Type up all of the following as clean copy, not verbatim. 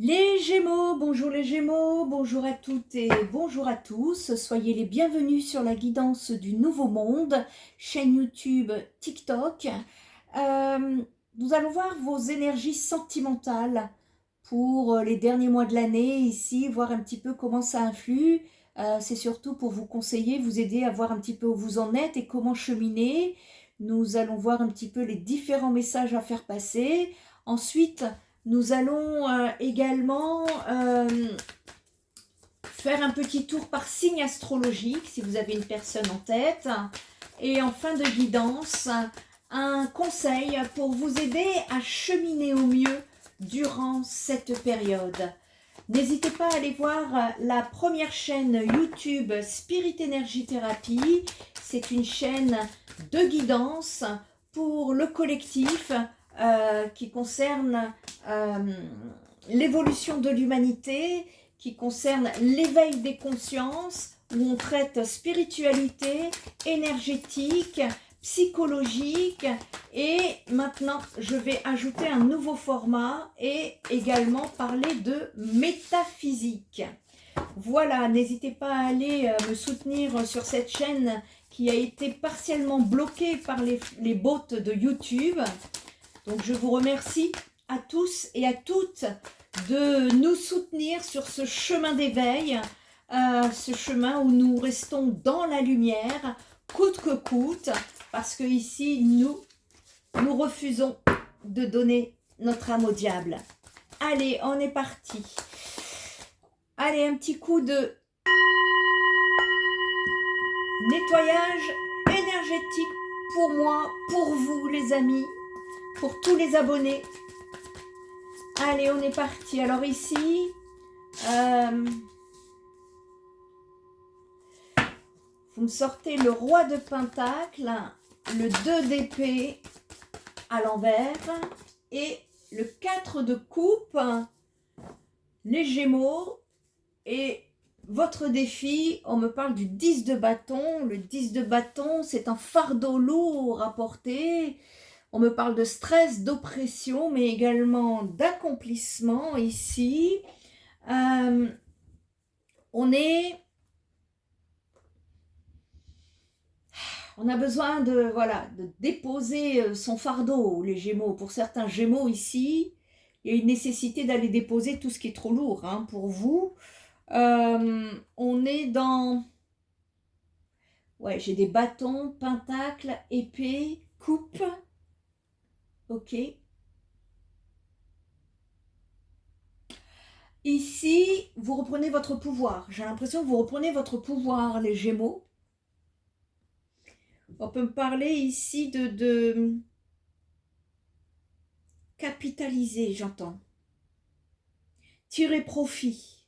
Les Gémeaux, bonjour à toutes et bonjour à tous. Soyez les bienvenus sur la guidance du Nouveau Monde, chaîne YouTube, TikTok. Euh, Nous allons voir vos énergies sentimentales pour les derniers mois de l'année ici, voir un petit peu comment ça influe. C'est surtout pour vous conseiller, vous aider à voir un petit peu où vous en êtes et comment cheminer. Nous allons voir un petit peu les différents messages à faire passer. Ensuite, nous allons également faire un petit tour par signe astrologique, si vous avez une personne en tête. Et en fin de guidance, un conseil pour vous aider à cheminer au mieux durant cette période. N'hésitez pas à aller voir la première chaîne YouTube Spirit Energy Therapy. C'est une chaîne de guidance pour le collectif qui concerne l'évolution de l'humanité, qui concerne l'éveil des consciences, où on traite spiritualité, énergétique, psychologique, et maintenant je vais ajouter un nouveau format et également parler de métaphysique. Voilà, n'hésitez pas à aller me soutenir sur cette chaîne qui a été partiellement bloquée par les bots de YouTube. Donc je vous remercie à tous et à toutes de nous soutenir sur ce chemin d'éveil, ce chemin où nous restons dans la lumière, coûte que coûte, parce que ici nous refusons de donner notre âme au diable. Allez, on est parti. Allez, un petit coup de nettoyage énergétique pour moi, pour vous les amis, pour tous les abonnés. Allez, on est parti. Alors ici, vous me sortez le roi de pentacle, le 2 d'épée à l'envers et le 4 de coupe, les Gémeaux. Et votre défi, on me parle du 10 de bâton. Le 10 de bâton, c'est un fardeau lourd à porter. On me parle de stress, d'oppression, mais également d'accomplissement ici. On a besoin de déposer son fardeau, les Gémeaux. Pour certains Gémeaux ici, il y a une nécessité d'aller déposer tout ce qui est trop lourd pour vous. On est dans... Ouais, j'ai des bâtons, pentacles, épée, coupe. Ok. Ici, vous reprenez votre pouvoir. J'ai l'impression que vous reprenez votre pouvoir, les Gémeaux. On peut me parler ici de capitaliser, j'entends. Tirer profit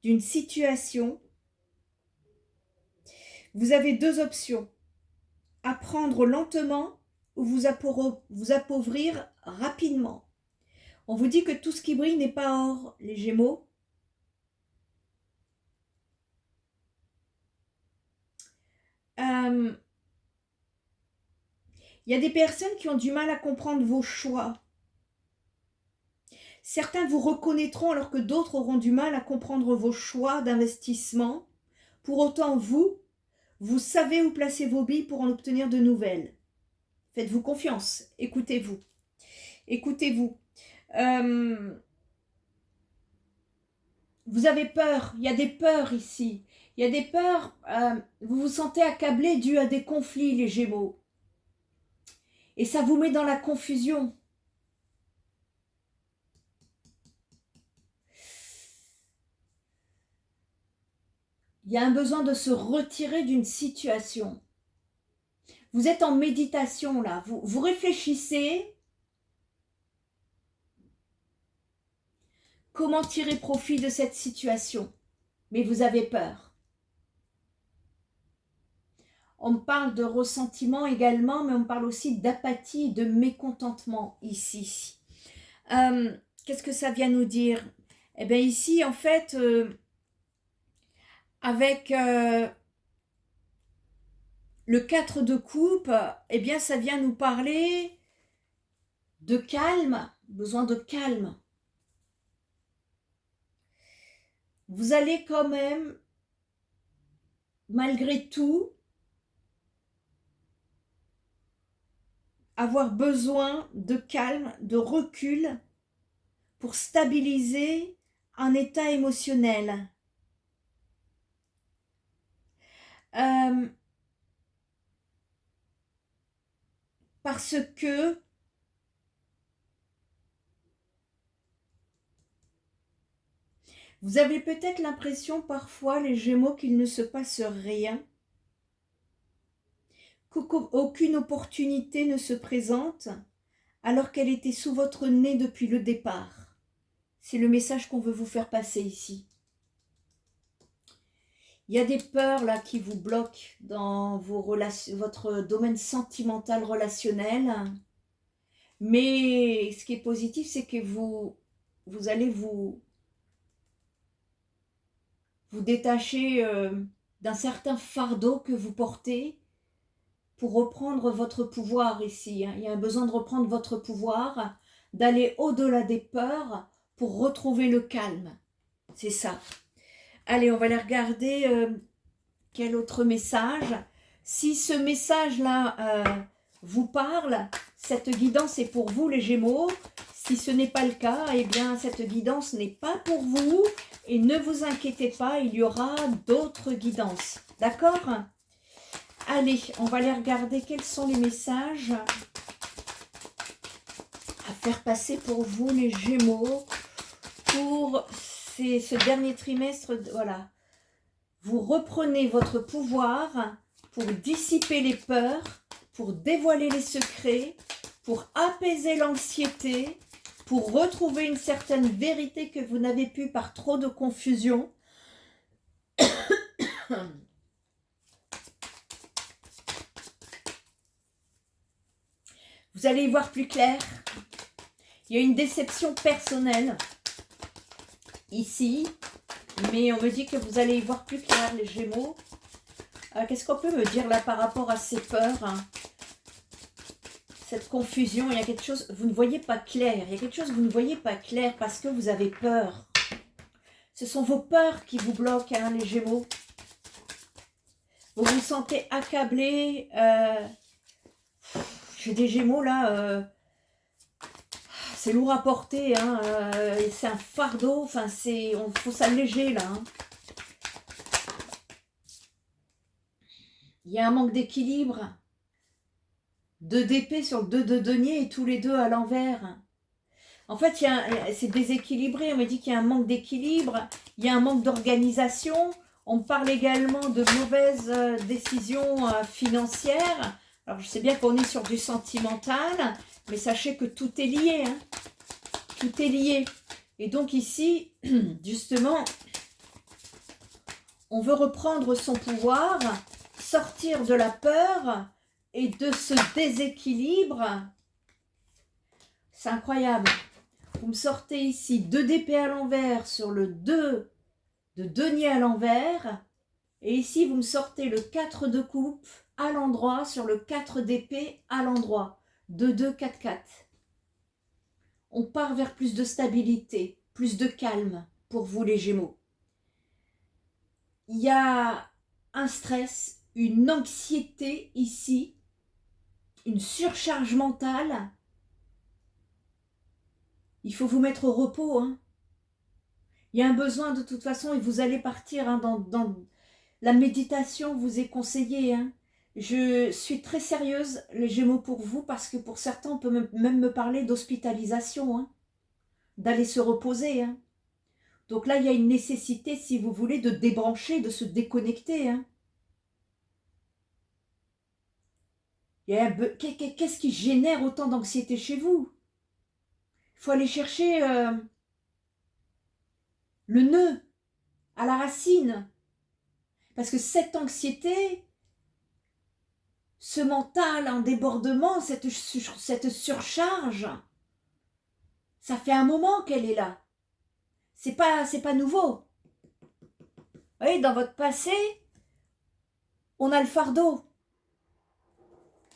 d'une situation. Vous avez deux options. Apprendre lentement ou vous appauvrir rapidement. On vous dit que tout ce qui brille n'est pas or, les Gémeaux. Il y a des personnes qui ont du mal à comprendre vos choix. Certains vous reconnaîtront alors que d'autres auront du mal à comprendre vos choix d'investissement. Pour autant, vous savez où placer vos billes pour en obtenir de nouvelles. Faites-vous confiance, écoutez-vous. Écoutez-vous. Vous avez peur, il y a des peurs ici. Il y a des peurs, vous vous sentez accablé dû à des conflits, les Gémeaux. Et ça vous met dans la confusion. Il y a un besoin de se retirer d'une situation. Vous êtes en méditation là, vous réfléchissez. Comment tirer profit de cette situation? Mais vous avez peur. On me parle de ressentiment également, mais on me parle aussi d'apathie et de mécontentement ici. Qu'est-ce que ça vient nous dire? Eh bien ici, en fait, avec le 4 de coupe, eh bien ça vient nous parler de calme, besoin de calme. vous allez quand même, malgré tout, avoir besoin de calme, de recul pour stabiliser un état émotionnel. Parce que vous avez peut-être l'impression parfois, les Gémeaux, qu'il ne se passe rien, qu'aucune opportunité ne se présente, alors qu'elle était sous votre nez depuis le départ. C'est le message qu'on veut vous faire passer ici. Il y a des peurs là qui vous bloquent dans votre domaine sentimental relationnel. Mais ce qui est positif, c'est que vous allez vous détacher d'un certain fardeau que vous portez pour reprendre votre pouvoir ici. Il y a un besoin de reprendre votre pouvoir, d'aller au-delà des peurs pour retrouver le calme. C'est ça. Allez, on va aller regarder quel autre message. Si ce message-là vous parle, cette guidance est pour vous les Gémeaux. Si ce n'est pas le cas, eh bien cette guidance n'est pas pour vous. Et ne vous inquiétez pas, il y aura d'autres guidances. D'accord? Allez, on va aller regarder quels sont les messages à faire passer pour vous les Gémeaux pour ce dernier trimestre. Voilà. Vous reprenez votre pouvoir pour dissiper les peurs, pour dévoiler les secrets, pour apaiser l'anxiété, pour retrouver une certaine vérité que vous n'avez pu par trop de confusion. Vous allez y voir plus clair. Il y a une déception personnelle ici, mais on me dit que vous allez y voir plus clair, les Gémeaux. Qu'est-ce qu'on peut me dire là par rapport à ces peurs, hein? Cette confusion, il y a quelque chose, vous ne voyez pas clair. Il y a quelque chose que vous ne voyez pas clair parce que vous avez peur. Ce sont vos peurs qui vous bloquent, hein, les Gémeaux. Vous vous sentez accablé. J'ai des Gémeaux là. C'est lourd à porter, hein, c'est un fardeau. Enfin, faut s'alléger là. Hein. Il y a un manque d'équilibre. 2 d'épée sur le 2 de denier et tous les deux à l'envers. En fait, c'est déséquilibré. On me dit qu'il y a un manque d'équilibre. Il y a un manque d'organisation. On parle également de mauvaises décisions financières. Alors, je sais bien qu'on est sur du sentimental, mais sachez que tout est lié. Hein. Tout est lié. Et donc ici, justement, on veut reprendre son pouvoir, sortir de la peur et de ce déséquilibre. C'est incroyable. Vous me sortez ici 2 d'épée à l'envers sur le 2 de denier à l'envers. Et ici, vous me sortez le 4 de coupe à l'endroit sur le 4 d'épée à l'endroit. 2, 2, 4, 4. On part vers plus de stabilité, plus de calme pour vous les Gémeaux. Il y a un stress, une anxiété ici, une surcharge mentale. Il faut vous mettre au repos. Hein. Il y a un besoin de toute façon et vous allez partir hein, dans la méditation vous est conseillée. Hein. Je suis très sérieuse, les Gémeaux, pour vous, parce que pour certains, on peut même me parler d'hospitalisation, hein, d'aller se reposer. Hein. Donc là, il y a une nécessité, si vous voulez, de débrancher, de se déconnecter. Hein. Qu'est-ce qui génère autant d'anxiété chez vous? Il faut aller chercher le nœud, à la racine. Parce que cette anxiété, ce mental en débordement, cette surcharge, ça fait un moment qu'elle est là. C'est pas nouveau. Vous voyez, dans votre passé, on a le fardeau.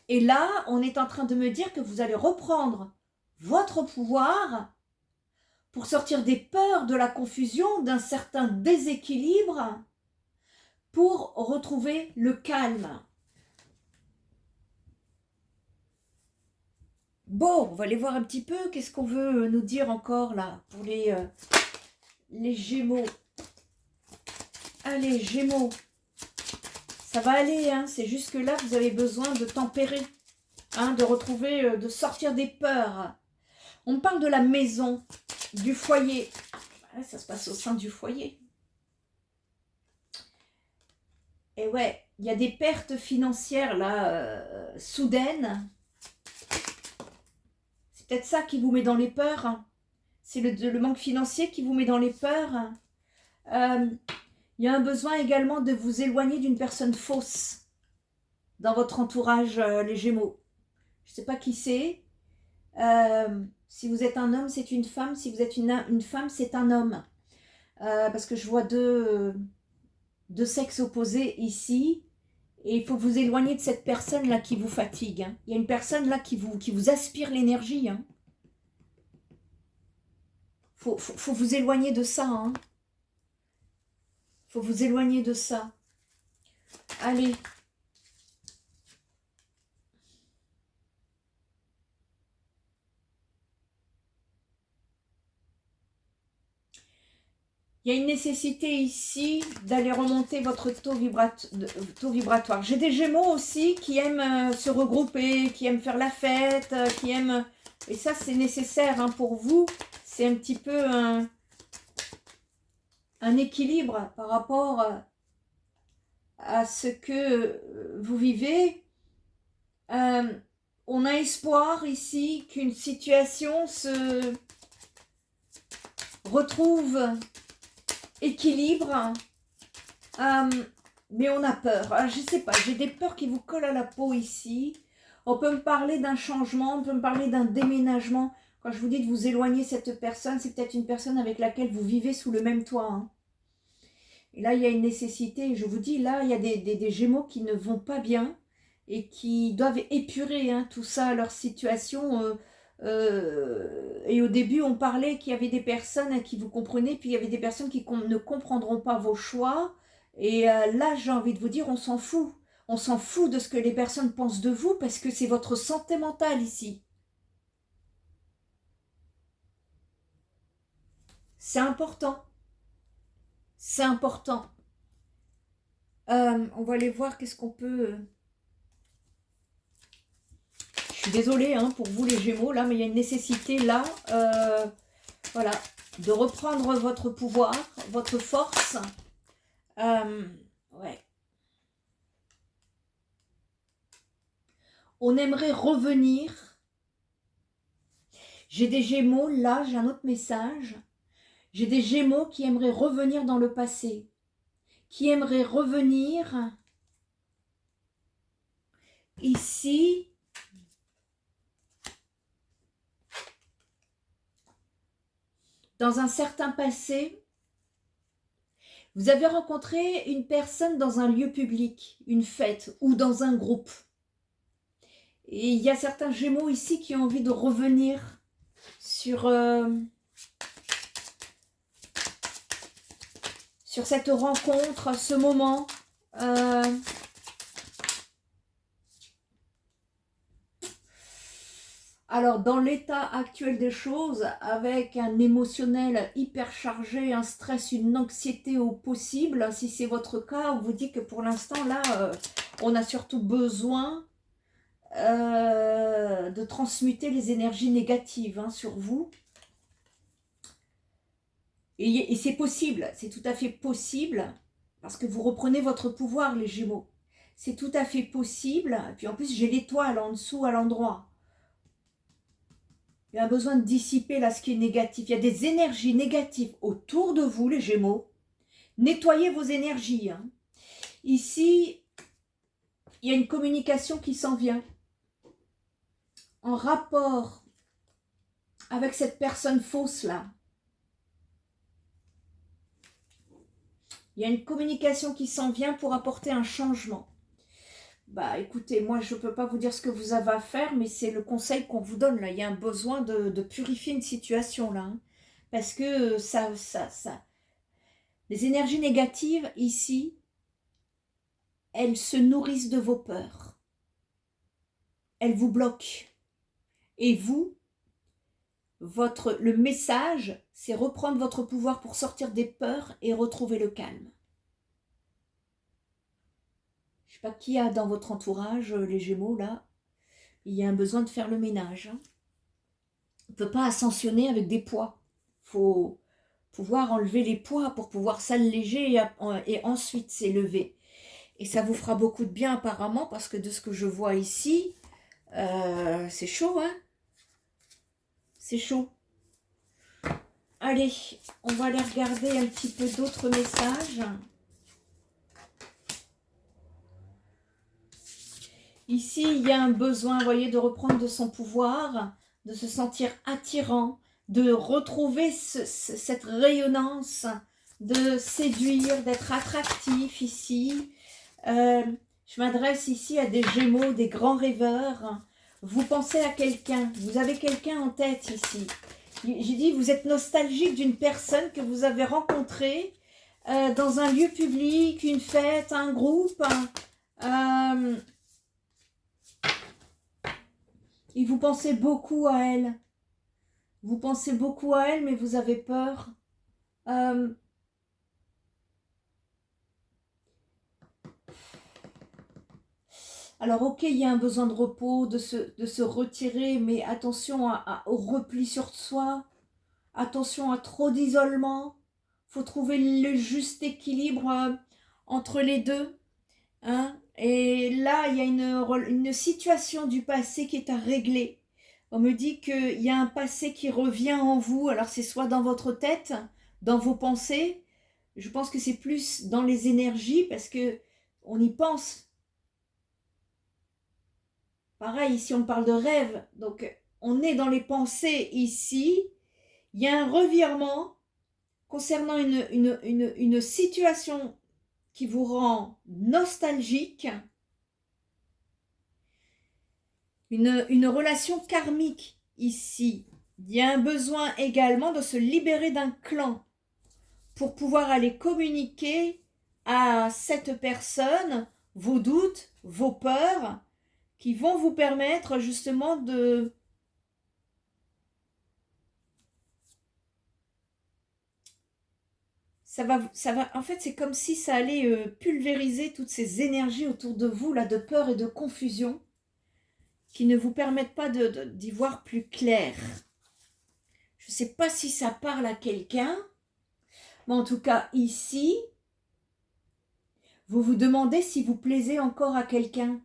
Et là, on est en train de me dire que vous allez reprendre votre pouvoir pour sortir des peurs, de la confusion, d'un certain déséquilibre, pour retrouver le calme. Bon, on va aller voir un petit peu, qu'est-ce qu'on veut nous dire encore là, pour les Gémeaux. Allez, Gémeaux, ça va aller, hein, c'est juste que là, vous avez besoin de tempérer, hein, de retrouver, de sortir des peurs. On parle de la maison, du foyer. Ouais, ça se passe au sein du foyer. Et ouais, il y a des pertes financières là, soudaines. C'est peut-être ça qui vous met dans les peurs. C'est le manque financier qui vous met dans les peurs. Il y a un besoin également de vous éloigner d'une personne fausse dans votre entourage, les Gémeaux. Je ne sais pas qui c'est. Si vous êtes un homme, c'est une femme. Si vous êtes une femme, c'est un homme. Parce que je vois deux sexes opposés ici. Et il faut vous éloigner de cette personne-là qui vous fatigue. Hein. Il y a une personne là qui vous aspire l'énergie. Hein. Faut vous éloigner de ça. Hein. Faut vous éloigner de ça. Allez. Il y a une nécessité ici d'aller remonter votre taux vibratoire. J'ai des Gémeaux aussi qui aiment se regrouper, qui aiment faire la fête, qui aiment... Et ça, c'est nécessaire hein, pour vous. C'est un petit peu un équilibre par rapport à ce que vous vivez. On a espoir ici qu'une situation se retrouve équilibre, mais on a peur. Alors, je ne sais pas, j'ai des peurs qui vous collent à la peau ici. On peut me parler d'un changement, on peut me parler d'un déménagement. Quand je vous dis de vous éloigner cette personne, c'est peut-être une personne avec laquelle vous vivez sous le même toit. Hein. Et là, il y a une nécessité. Je vous dis, là, il y a des Gémeaux qui ne vont pas bien et qui doivent épurer hein, tout ça, leur situation. Et au début, on parlait qu'il y avait des personnes qui vous comprenaient, puis il y avait des personnes qui ne comprendront pas vos choix. Et là, j'ai envie de vous dire, on s'en fout. On s'en fout de ce que les personnes pensent de vous parce que c'est votre santé mentale ici. C'est important. C'est important. On va aller voir qu'est-ce qu'on peut... Je suis désolée hein, pour vous les Gémeaux, là, mais il y a une nécessité là, voilà, de reprendre votre pouvoir, votre force. Ouais. On aimerait revenir. J'ai des Gémeaux, là, j'ai un autre message. J'ai des Gémeaux qui aimeraient revenir dans le passé, qui aimeraient revenir ici. Dans un certain passé, vous avez rencontré une personne dans un lieu public, une fête ou dans un groupe. Et il y a certains Gémeaux ici qui ont envie de revenir sur cette rencontre, ce moment. Alors, dans l'état actuel des choses, avec un émotionnel hyper chargé, un stress, une anxiété au possible, si c'est votre cas, on vous dit que pour l'instant, là, on a surtout besoin de transmuter les énergies négatives hein, sur vous. Et c'est possible, c'est tout à fait possible, parce que vous reprenez votre pouvoir, les Gémeaux. C'est tout à fait possible. Et puis en plus, j'ai l'étoile en dessous à l'endroit. Il y a besoin de dissiper là ce qui est négatif. Il y a des énergies négatives autour de vous, les Gémeaux. Nettoyez vos énergies. Hein. Ici, il y a une communication qui s'en vient. En rapport avec cette personne fausse là. Il y a une communication qui s'en vient pour apporter un changement. Bah écoutez, moi je ne peux pas vous dire ce que vous avez à faire, mais c'est le conseil qu'on vous donne là. Il y a un besoin de purifier une situation là. Hein. parce que les énergies négatives ici, elles se nourrissent de vos peurs. Elles vous bloquent. Et vous, le message, c'est reprendre votre pouvoir pour sortir des peurs et retrouver le calme. Je ne sais pas qui a dans votre entourage, les Gémeaux, là. Il y a un besoin de faire le ménage. On ne peut pas ascensionner avec des poids. Il faut pouvoir enlever les poids pour pouvoir s'alléger et ensuite s'élever. Et ça vous fera beaucoup de bien apparemment, parce que de ce que je vois ici, c'est chaud, hein? C'est chaud. Allez, on va aller regarder un petit peu d'autres messages. Ici, il y a un besoin, vous voyez, de reprendre de son pouvoir, de se sentir attirant, de retrouver cette rayonnance, de séduire, d'être attractif ici. Je m'adresse ici à des Gémeaux, des grands rêveurs. Vous pensez à quelqu'un, vous avez quelqu'un en tête ici. J'ai dit, vous êtes nostalgique d'une personne que vous avez rencontrée dans un lieu public, une fête, un groupe. Et vous pensez beaucoup à elle. Vous pensez beaucoup à elle, mais vous avez peur. Alors, ok, il y a un besoin de repos, de se retirer, mais attention au repli sur soi. Attention à trop d'isolement. Il faut trouver le juste équilibre entre les deux. Hein? Et là, il y a une situation du passé qui est à régler. On me dit qu'il y a un passé qui revient en vous. Alors, c'est soit dans votre tête, dans vos pensées. Je pense que c'est plus dans les énergies parce que on y pense. Pareil, ici, on parle de rêve. Donc, on est dans les pensées ici. Il y a un revirement concernant une situation qui vous rend nostalgique, une relation karmique ici. Il y a un besoin également de se libérer d'un clan pour pouvoir aller communiquer à cette personne vos doutes, vos peurs, qui vont vous permettre justement de... Ça va, en fait, c'est comme si ça allait pulvériser toutes ces énergies autour de vous, là, de peur et de confusion, qui ne vous permettent pas d'y voir plus clair. Je ne sais pas si ça parle à quelqu'un, mais en tout cas, ici, vous vous demandez si vous plaisez encore à quelqu'un,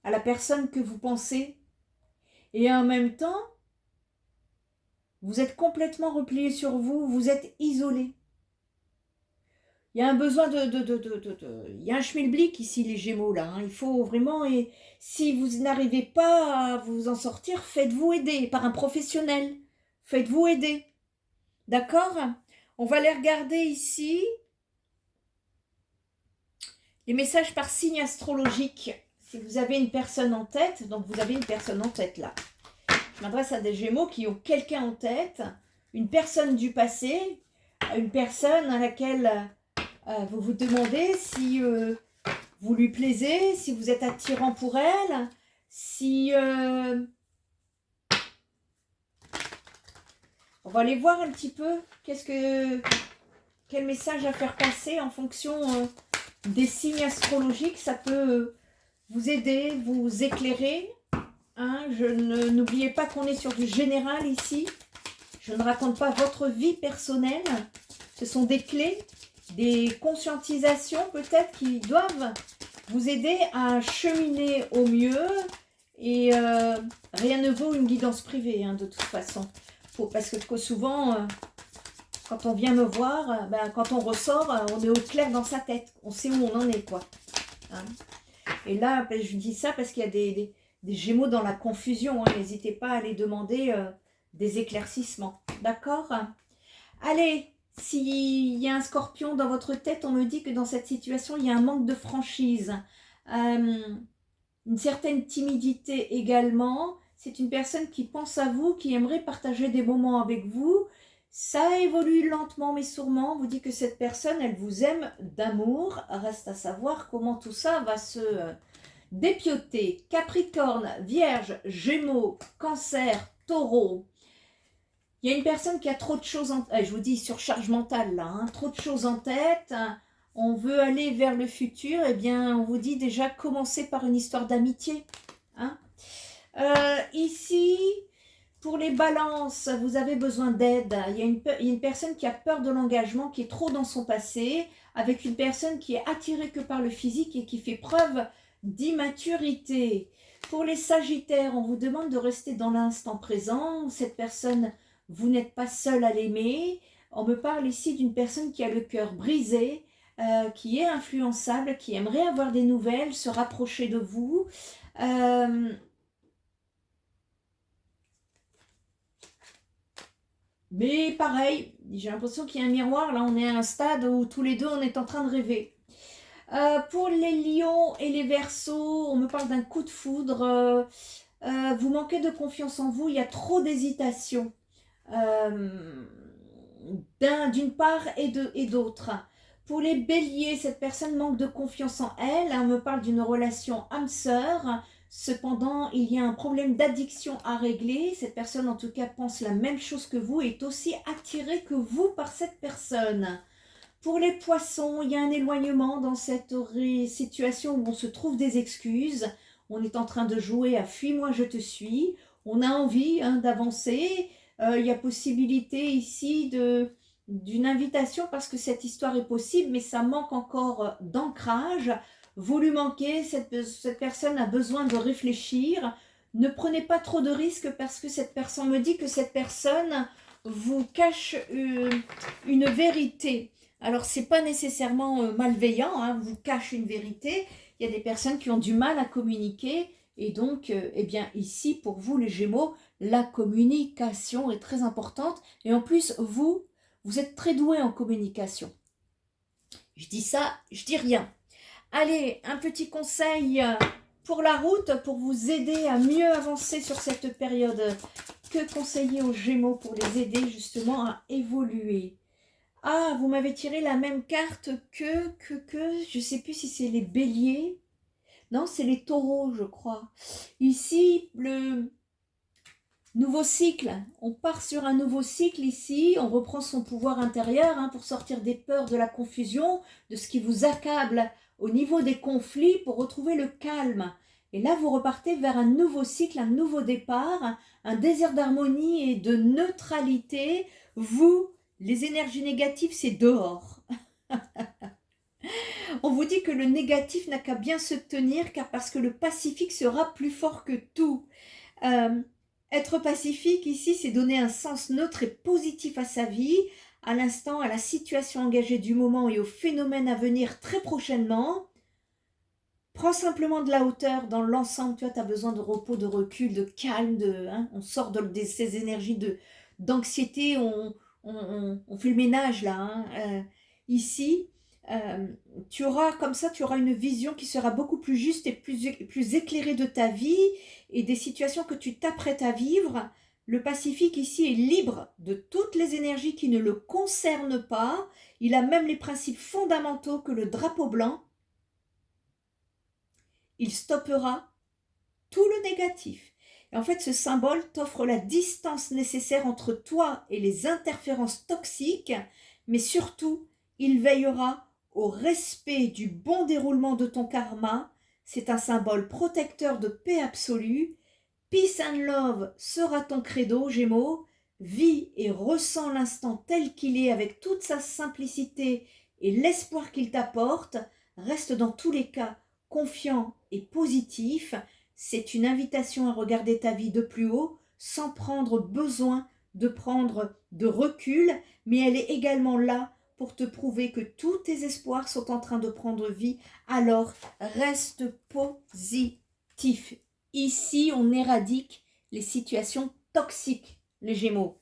à la personne que vous pensez, et en même temps, vous êtes complètement replié sur vous, vous êtes isolé. Il y a un besoin il y a un schmilblick ici, les Gémeaux, là. Hein. Il faut vraiment... Et si vous n'arrivez pas à vous en sortir, faites-vous aider par un professionnel. Faites-vous aider. D'accord? On va les regarder ici. Les messages par signe astrologique. Si vous avez une personne en tête, donc vous avez une personne en tête, là. Je m'adresse à des Gémeaux qui ont quelqu'un en tête, une personne du passé, une personne à laquelle... vous vous demandez si vous lui plaisez, si vous êtes attirant pour elle, si... On va aller voir un petit peu quel message à faire passer en fonction des signes astrologiques. Ça peut vous aider, vous éclairer. Hein, n'oubliez pas qu'on est sur du général ici. Je ne raconte pas votre vie personnelle. Ce sont des clés, des conscientisations peut-être qui doivent vous aider à cheminer au mieux. Et rien ne vaut une guidance privée, hein, de toute façon. Parce que souvent, quand on vient me voir, quand on ressort, on est au clair dans sa tête. On sait où on en est, quoi. Hein. Et là, je dis ça parce qu'il y a des Gémeaux dans la confusion. Hein. N'hésitez pas à aller demander des éclaircissements. D'accord? Allez, s'il y a un Scorpion dans votre tête, on me dit que dans cette situation, il y a un manque de franchise. Une certaine timidité également. C'est une personne qui pense à vous, qui aimerait partager des moments avec vous. Ça évolue lentement mais sûrement. On vous dit que cette personne, elle vous aime d'amour. Reste à savoir comment tout ça va se dépioter. Capricorne, Vierge, Gémeaux, Cancer, Taureau. Il y a une personne qui a trop de choses en tête. Je vous dis surcharge mentale là. Trop de choses en tête. On veut aller vers le futur. Eh bien, on vous dit déjà commencer par une histoire d'amitié. Ici... Pour les balances, vous avez besoin d'aide. Il y a une personne qui a peur de l'engagement, qui est trop dans son passé, avec une personne qui est attirée que par le physique et qui fait preuve d'immaturité. Pour les sagittaires, on vous demande de rester dans l'instant présent. Cette personne, vous n'êtes pas seul à l'aimer. On me parle ici d'une personne qui a le cœur brisé, qui est influençable, qui aimerait avoir des nouvelles, se rapprocher de vous. Mais pareil, j'ai l'impression qu'il y a un miroir. Là, on est à un stade où tous les deux, on est en train de rêver. Pour les lions et les verseaux, on me parle d'un coup de foudre. Vous manquez de confiance en vous. Il y a trop d'hésitation d'une part et d'autre. Pour les béliers, cette personne manque de confiance en elle. On me parle d'une relation âme-sœur. Cependant, il y a un problème d'addiction à régler. Cette personne, en tout cas, pense la même chose que vous et est aussi attirée que vous par cette personne. Pour les poissons, il y a un éloignement dans cette situation où on se trouve des excuses. On est en train de jouer à « fuis-moi, je te suis ». On a envie d'avancer. Il y a possibilité ici d'une invitation parce que cette histoire est possible, mais ça manque encore d'ancrage. Vous lui manquez, cette personne a besoin de réfléchir. Ne prenez pas trop de risques parce que cette personne me dit que cette personne vous cache une vérité. Alors, ce n'est pas nécessairement malveillant, vous cache une vérité. Il y a des personnes qui ont du mal à communiquer. Et donc, eh bien, ici, pour vous, les Gémeaux, la communication est très importante. Et en plus, vous êtes très doués en communication. Je dis ça, je dis rien. Allez, un petit conseil pour la route, pour vous aider à mieux avancer sur cette période. Que conseiller aux Gémeaux pour les aider justement à évoluer? Ah, vous m'avez tiré la même carte que je ne sais plus si c'est les béliers. Non, c'est les taureaux, je crois. Ici, le nouveau cycle. On part sur un nouveau cycle ici. On reprend son pouvoir intérieur pour sortir des peurs, de la confusion, de ce qui vous accable au niveau des conflits pour retrouver le calme. Et là, vous repartez vers un nouveau cycle, un nouveau départ, un désir d'harmonie et de neutralité. Vous, les énergies négatives, c'est dehors. On vous dit que le négatif n'a qu'à bien se tenir, car parce que le pacifique sera plus fort que tout. Être pacifique ici, c'est donner un sens neutre et positif à sa vie, à l'instant, à la situation engagée du moment et aux phénomènes à venir très prochainement. Prends simplement de la hauteur dans l'ensemble. Tu vois, tu as besoin de repos, de recul, de calme. On sort de ces énergies d'anxiété. On fait le ménage là. Ici, tu auras comme ça, tu auras une vision qui sera beaucoup plus juste et plus éclairée de ta vie et des situations que tu t'apprêtes à vivre. Le Pacifique ici est libre de toutes les énergies qui ne le concernent pas. Il a même les principes fondamentaux que le drapeau blanc. Il stoppera tout le négatif. Et en fait, ce symbole t'offre la distance nécessaire entre toi et les interférences toxiques, mais surtout, il veillera au respect du bon déroulement de ton karma. C'est un symbole protecteur de paix absolue. Peace and love sera ton credo, Gémeaux. Vis et ressens l'instant tel qu'il est avec toute sa simplicité et l'espoir qu'il t'apporte. Reste dans tous les cas confiant et positif. C'est une invitation à regarder ta vie de plus haut sans prendre besoin de prendre de recul, mais elle est également là pour te prouver que tous tes espoirs sont en train de prendre vie. Alors, reste positif. Ici, on éradique les situations toxiques, les Gémeaux.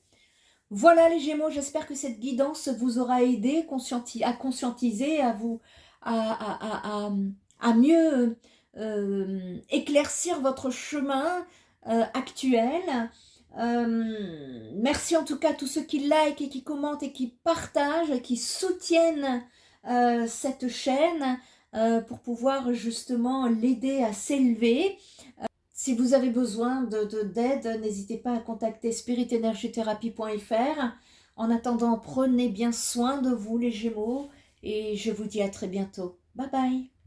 Voilà les Gémeaux, j'espère que cette guidance vous aura aidé à conscientiser, à mieux éclaircir votre chemin actuel. Merci en tout cas à tous ceux qui likent et qui commentent et qui partagent, qui soutiennent cette chaîne pour pouvoir justement l'aider à s'élever. Si vous avez besoin d'aide, n'hésitez pas à contacter spiritenergiethérapie.fr. En attendant, prenez bien soin de vous les Gémeaux et je vous dis à très bientôt. Bye bye.